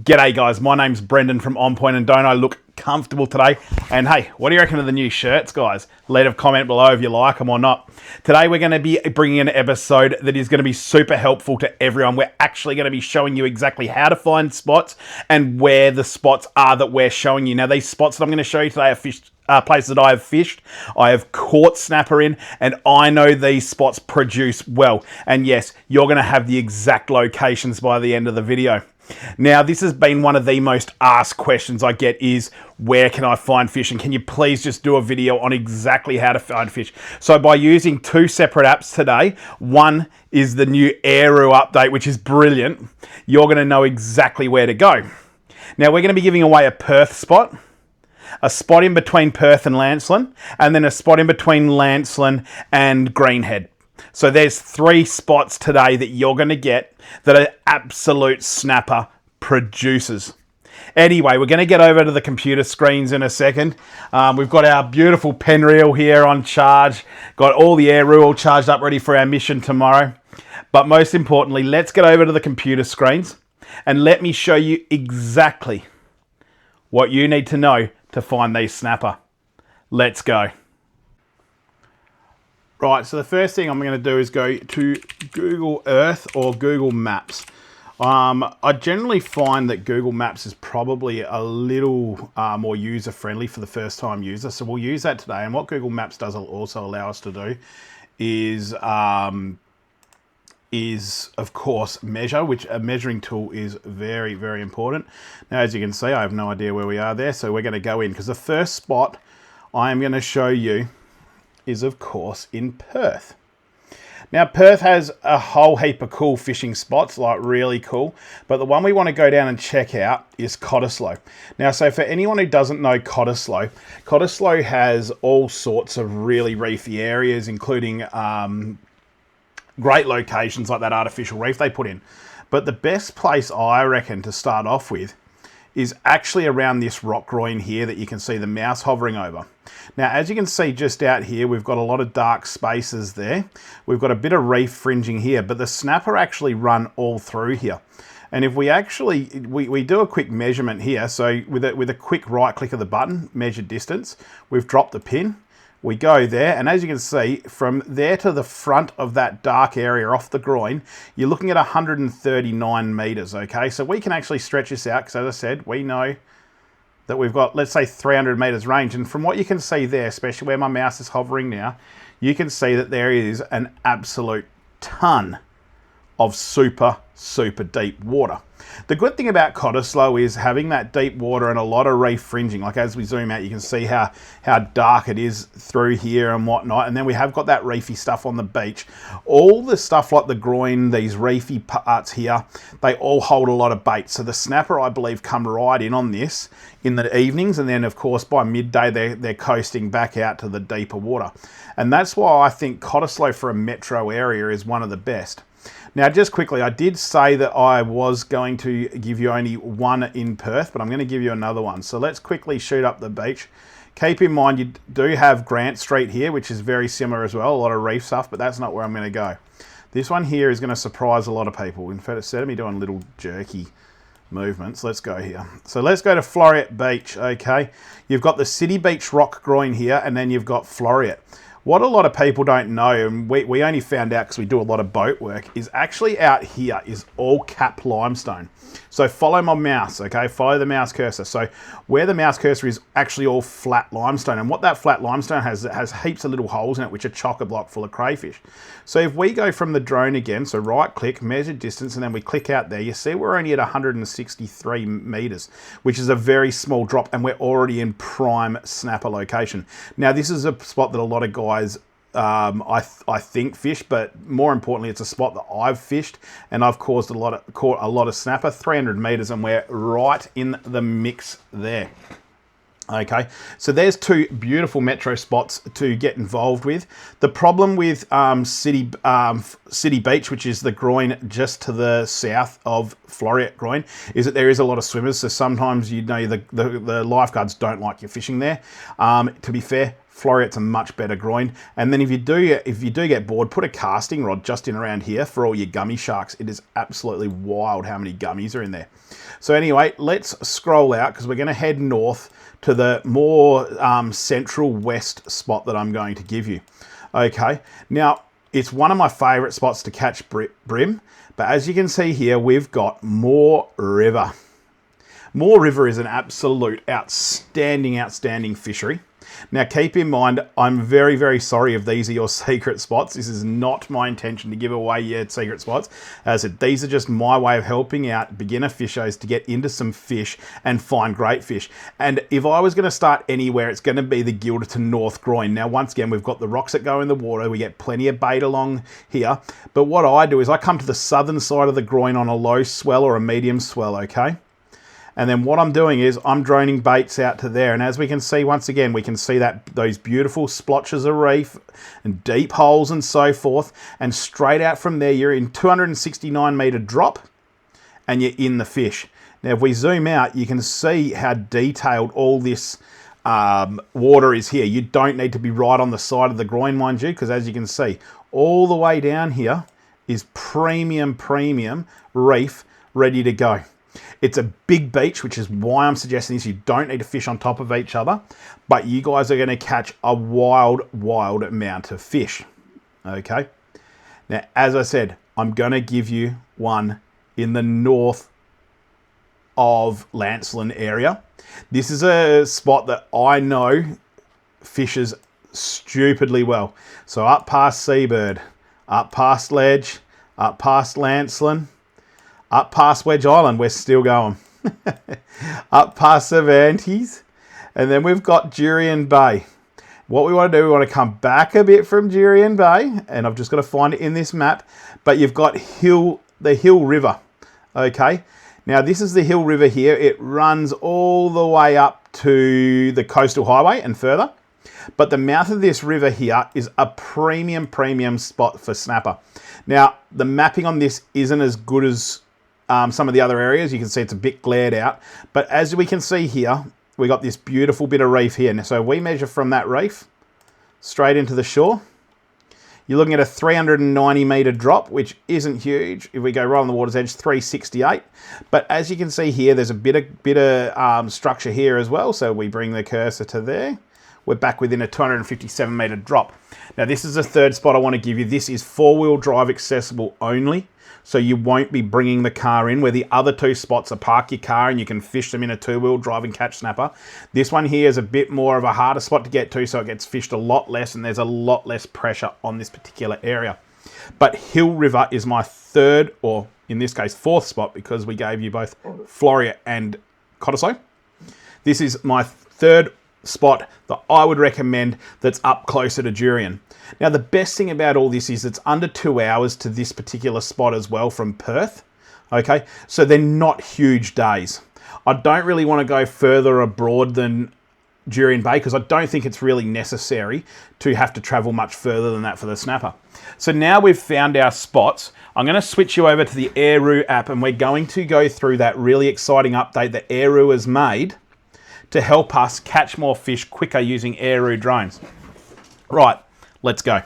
G'day guys, my name's Brendan from On Point, and don't I look comfortable today? And hey, what do you reckon of the new shirts, guys? Leave a comment below if you like them or not. Today we're going to be bringing an episode that is going to be super helpful to everyone. We're actually going to be showing you exactly how to find spots and where the spots are that we're showing you. Now these spots that I'm going to show you today are places that I have fished, I have caught snapper in, and I know these spots produce well. And yes, you're going to have the exact locations by the end of the video. Now, this has been one of the most asked questions I get is, where can I find fish? And can you please just do a video on exactly how to find fish? So by using two separate apps today, one is the new Aeroo update, which is brilliant. You're going to know exactly where to go. Now, we're going to be giving away a Perth spot, a spot in between Perth and Lancelin, and then a spot in between Lancelin and Greenhead. So there's three spots today that you're going to get that are absolute snapper producers. Anyway, we're going to get over to the computer screens in a second. We've got our beautiful pen reel here on charge. Got all the aeroo all charged up, ready for our mission tomorrow. But most importantly, let's get over to the computer screens and let me show you exactly what you need to know to find these snapper. Let's go. Right, so the first thing I'm going to do is go to Google Earth or Google Maps. I generally find that Google Maps is probably a little more user-friendly for the first-time user, so we'll use that today. And what Google Maps does also allow us to do is of course, measure, which a measuring tool is very, very important. Now, as you can see, I have no idea where we are there, so we're going to go in, because the first spot I am going to show you is of course in Perth. Now Perth has a whole heap of cool fishing spots, like really cool, but the one we want to go down and check out is Cottesloe. Now, so for anyone who doesn't know Cottesloe, Cottesloe has all sorts of really reefy areas, including great locations like that artificial reef they put in. But the best place I reckon to start off with is actually around this rock groin here that you can see the mouse hovering over. Now, as you can see just out here, we've got a lot of dark spaces there. We've got a bit of reef fringing here, but the snapper actually run all through here. And if we actually, we do a quick measurement here. So with a quick right click of the button, measure distance, we've dropped the pin. We go there, and as you can see, from there to the front of that dark area off the groin, you're looking at 139 meters, okay? So we can actually stretch this out, because as I said, we know that we've got, let's say, 300 meters range. And from what you can see there, especially where my mouse is hovering now, you can see that there is an absolute ton of super deep water. The good thing about Cottesloe is having that deep water and a lot of reef fringing. Like as we zoom out, you can see how dark it is through here and whatnot. And then we have got that reefy stuff on the beach. All the stuff like the groin, these reefy parts here, they all hold a lot of bait. So the snapper, I believe, come right in on this in the evenings. And then, of course, by midday, they're coasting back out to the deeper water. And that's why I think Cottesloe for a metro area is one of the best. Now, just quickly, I did say that I was going to give you only one in Perth, but I'm going to give you another one. So let's quickly shoot up the beach. Keep in mind, you do have Grant Street here, which is very similar as well, a lot of reef stuff, but that's not where I'm going to go. This one here is going to surprise a lot of people. In fact, instead of me doing little jerky movements, let's go here. So let's go to Floriat Beach, okay? You've got the City Beach rock groin here, and then you've got Floriat. What a lot of people don't know, and we only found out because we do a lot of boat work, is actually out here is all cap limestone. So follow my mouse, okay? Follow the mouse cursor. So where the mouse cursor is actually all flat limestone. And what that flat limestone has, it has heaps of little holes in it, which are chock-a-block full of crayfish. So if we go from the drone again, so right click, measure distance, and then we click out there, you see we're only at 163 meters, which is a very small drop, and we're already in prime snapper location. Now, this is a spot that a lot of guys I think fish, but more importantly, it's a spot that I've fished and I've caught a lot of snapper, 300 meters, and we're right in the mix there. Okay, so there's two beautiful metro spots to get involved with. The problem with City Beach, which is the groin just to the south of Floreat Groin, is that there is a lot of swimmers. So sometimes, you know, the lifeguards don't like you fishing there. To be fair, Floreat's a much better groin. And then if you do get bored, put a casting rod just in around here for all your gummy sharks. It is absolutely wild how many gummies are in there. So anyway, let's scroll out because we're going to head north to the more central west spot that I'm going to give you. Okay, now it's one of my favourite spots to catch brim, but as you can see here, we've got Moore River. Moore River is an absolute outstanding fishery. Now keep in mind, I'm very, very sorry if these are your secret spots. This is not my intention to give away your secret spots. As I said, these are just my way of helping out beginner fishers to get into some fish and find great fish. And if I was going to start anywhere, it's going to be the Gilderton North Groin. Now, once again, we've got the rocks that go in the water. We get plenty of bait along here. But what I do is I come to the southern side of the groin on a low swell or a medium swell, okay? And then what I'm doing is I'm droning baits out to there. And as we can see, once again, we can see that those beautiful splotches of reef and deep holes and so forth. And straight out from there, you're in 269 metre drop and you're in the fish. Now, if we zoom out, you can see how detailed all this water is here. You don't need to be right on the side of the groin, mind you, because as you can see, all the way down here is premium reef ready to go. It's a big beach, which is why I'm suggesting this. You don't need to fish on top of each other, but you guys are going to catch a wild amount of fish. Okay. Now, as I said, I'm going to give you one in the north of Lancelin area. This is a spot that I know fishes stupidly well. So up past Seabird, up past Ledge, up past Lancelin, up past Wedge Island, we're still going. Up past Cervantes. And then we've got Jurien Bay. What we want to do, we want to come back a bit from Jurien Bay. And I've just got to find it in this map. But you've got the Hill River. Okay. Now, this is the Hill River here. It runs all the way up to the Coastal Highway and further. But the mouth of this river here is a premium spot for snapper. Now, the mapping on this isn't as good as some of the other areas. You can see it's a bit glared out. But as we can see here, we got this beautiful bit of reef here. So we measure from that reef straight into the shore. You're looking at a 390 metre drop, which isn't huge. If we go right on the water's edge, 368. But as you can see here, there's a bit of structure here as well. So we bring the cursor to there. We're back within a 257 metre drop. Now, this is the third spot I want to give you. This is four-wheel drive accessible only. So you won't be bringing the car in, where the other two spots are park your car and you can fish them in a two-wheel drive and catch snapper. This one here is a bit more of a harder spot to get to, so it gets fished a lot less and there's a lot less pressure on this particular area. But Hill River is my third, or in this case, fourth spot, because we gave you both Floreat and Cottesloe. This is my third spot that I would recommend that's up closer to Jurien. Now, the best thing about all this is it's under 2 hours to this particular spot as well from Perth. Okay, so they're not huge days. I don't really want to go further abroad than Jurien Bay because I don't think it's really necessary to have to travel much further than that for the snapper. So now we've found our spots, I'm going to switch you over to the Aeroo app and we're going to go through that really exciting update that Aeroo has made to help us catch more fish quicker using Aeroo drones. Right, let's go.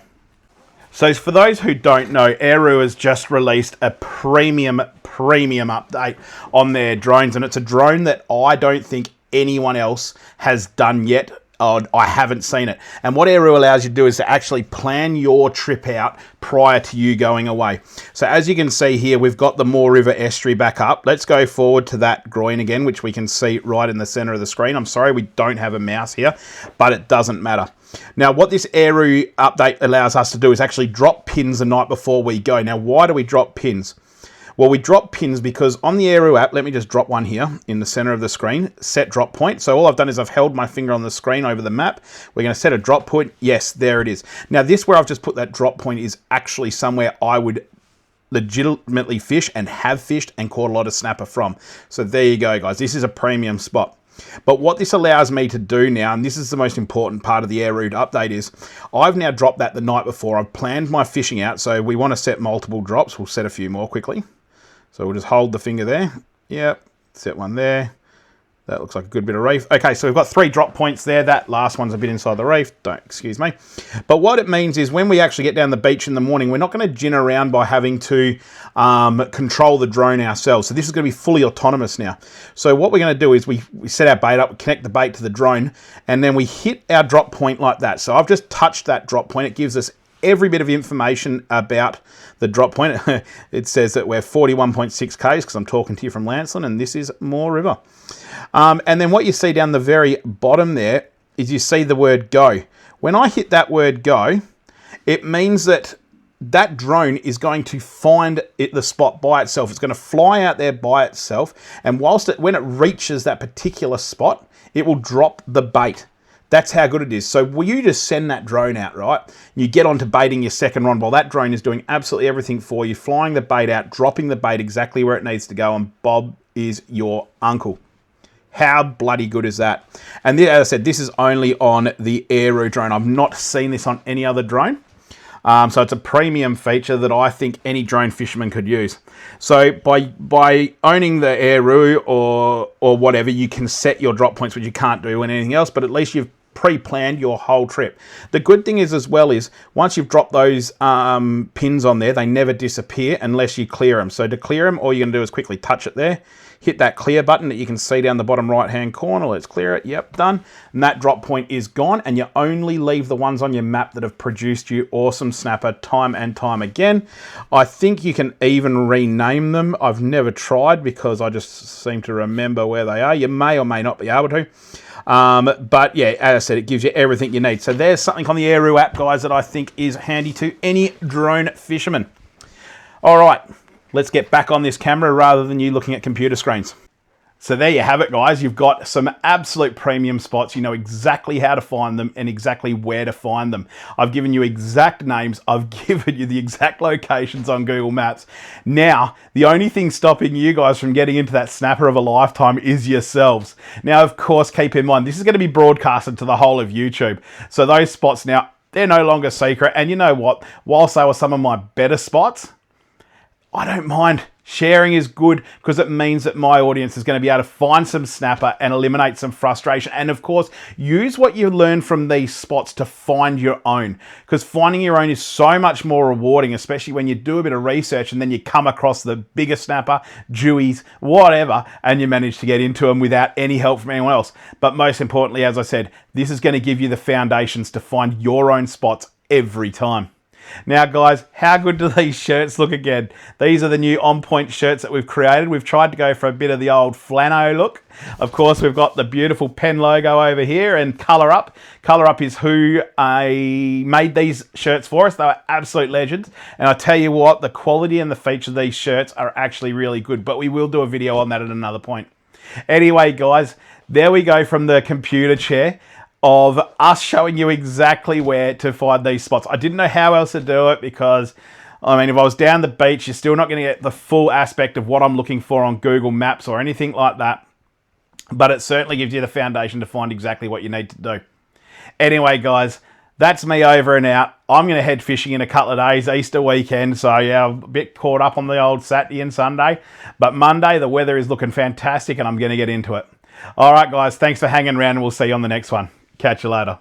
So for those who don't know, Aeroo has just released a premium update on their drones, and it's a drone that I don't think anyone else has done yet. I haven't seen it. And what Aeroo allows you to do is to actually plan your trip out prior to you going away. So as you can see here, we've got the Moore River estuary back up. Let's go forward to that groin again, which we can see right in the center of the screen. I'm sorry we don't have a mouse here, but it doesn't matter. Now, what this Aeroo update allows us to do is actually drop pins the night before we go. Now, why do we drop pins? Well, we drop pins because on the Aeroo app, let me just drop one here in the center of the screen, set drop point. So all I've done is I've held my finger on the screen over the map. We're going to set a drop point. Yes, there it is. Now, this where I've just put that drop point is actually somewhere I would legitimately fish and have fished and caught a lot of snapper from. So there you go, guys. This is a premium spot. But what this allows me to do now, and this is the most important part of the air route update, is I've now dropped that the night before. I've planned my fishing out, so we want to set multiple drops. We'll set a few more quickly. So we'll just hold the finger there. Yep, set one there. That looks like a good bit of reef. Okay, so we've got 3 drop points there. That last one's a bit inside the reef. Don't excuse me. But what it means is when we actually get down the beach in the morning, we're not going to gin around by having to control the drone ourselves. So this is going to be fully autonomous now. So what we're going to do is we set our bait up, we connect the bait to the drone, and then we hit our drop point like that. So I've just touched that drop point. It gives us every bit of information about the drop point. It says that we're 41.6 k's because I'm talking to you from Lancelin, and this is Moore River. And then what you see down the very bottom there is you see the word go. When I hit that word go, it means that that drone is going to find the spot by itself. It's going to fly out there by itself, and when it reaches that particular spot, it will drop the bait. That's how good it is. So will you just send that drone out, right? You get onto baiting your second rod while that drone is doing absolutely everything for you, flying the bait out, dropping the bait exactly where it needs to go, and Bob is your uncle. How bloody good is that? And as I said, this is only on the Aeroo drone. I've not seen this on any other drone. So it's a premium feature that I think any drone fisherman could use. So by owning the Aeroo or whatever, you can set your drop points, which you can't do in anything else, but at least you've pre-planned your whole trip. The good thing is as well is once you've dropped those pins on there, they never disappear unless you clear them. So to clear them, all you're going to do is quickly touch it there, hit that clear button that you can see down the bottom right hand corner. Let's clear it. Yep, done. And that drop point is gone, and you only leave the ones on your map that have produced you awesome snapper time and time again. I think you can even rename them. I've never tried because I just seem to remember where they are. You may or may not be able to. But yeah, as I said, it gives you everything you need. So there's something on the Aeroo app, guys, that I think is handy to any drone fisherman. All right, let's get back on this camera rather than you looking at computer screens. So there you have it, guys. You've got some absolute premium spots. You know exactly how to find them and exactly where to find them. I've given you exact names. I've given you the exact locations on Google Maps. Now, the only thing stopping you guys from getting into that snapper of a lifetime is yourselves. Now, of course, keep in mind, this is going to be broadcasted to the whole of YouTube. So those spots now, they're no longer secret. And you know what? Whilst they were some of my better spots, I don't mind. Sharing is good because it means that my audience is going to be able to find some snapper and eliminate some frustration. And of course, use what you learn from these spots to find your own, because finding your own is so much more rewarding, especially when you do a bit of research and then you come across the bigger snapper, dewies, whatever, and you manage to get into them without any help from anyone else. But most importantly, as I said, this is going to give you the foundations to find your own spots every time. Now, guys, how good do these shirts look again? These are the new on-point shirts that we've created. We've tried to go for a bit of the old flano look. Of course, we've got the beautiful Penn logo over here and Colour Up. Colour Up is who made these shirts for us. They were absolute legends. And I tell you what, the quality and the feature of these shirts are actually really good. But we will do a video on that at another point. Anyway, guys, there we go from the computer chair of us showing you exactly where to find these spots. I didn't know how else to do it because, I mean, if I was down the beach, you're still not going to get the full aspect of what I'm looking for on Google Maps or anything like that. But it certainly gives you the foundation to find exactly what you need to do. Anyway, guys, that's me over and out. I'm going to head fishing in a couple of days, Easter weekend. So, yeah, I'm a bit caught up on the old Saturday and Sunday. But Monday, the weather is looking fantastic and I'm going to get into it. All right, guys, thanks for hanging around and we'll see you on the next one. Catch you later.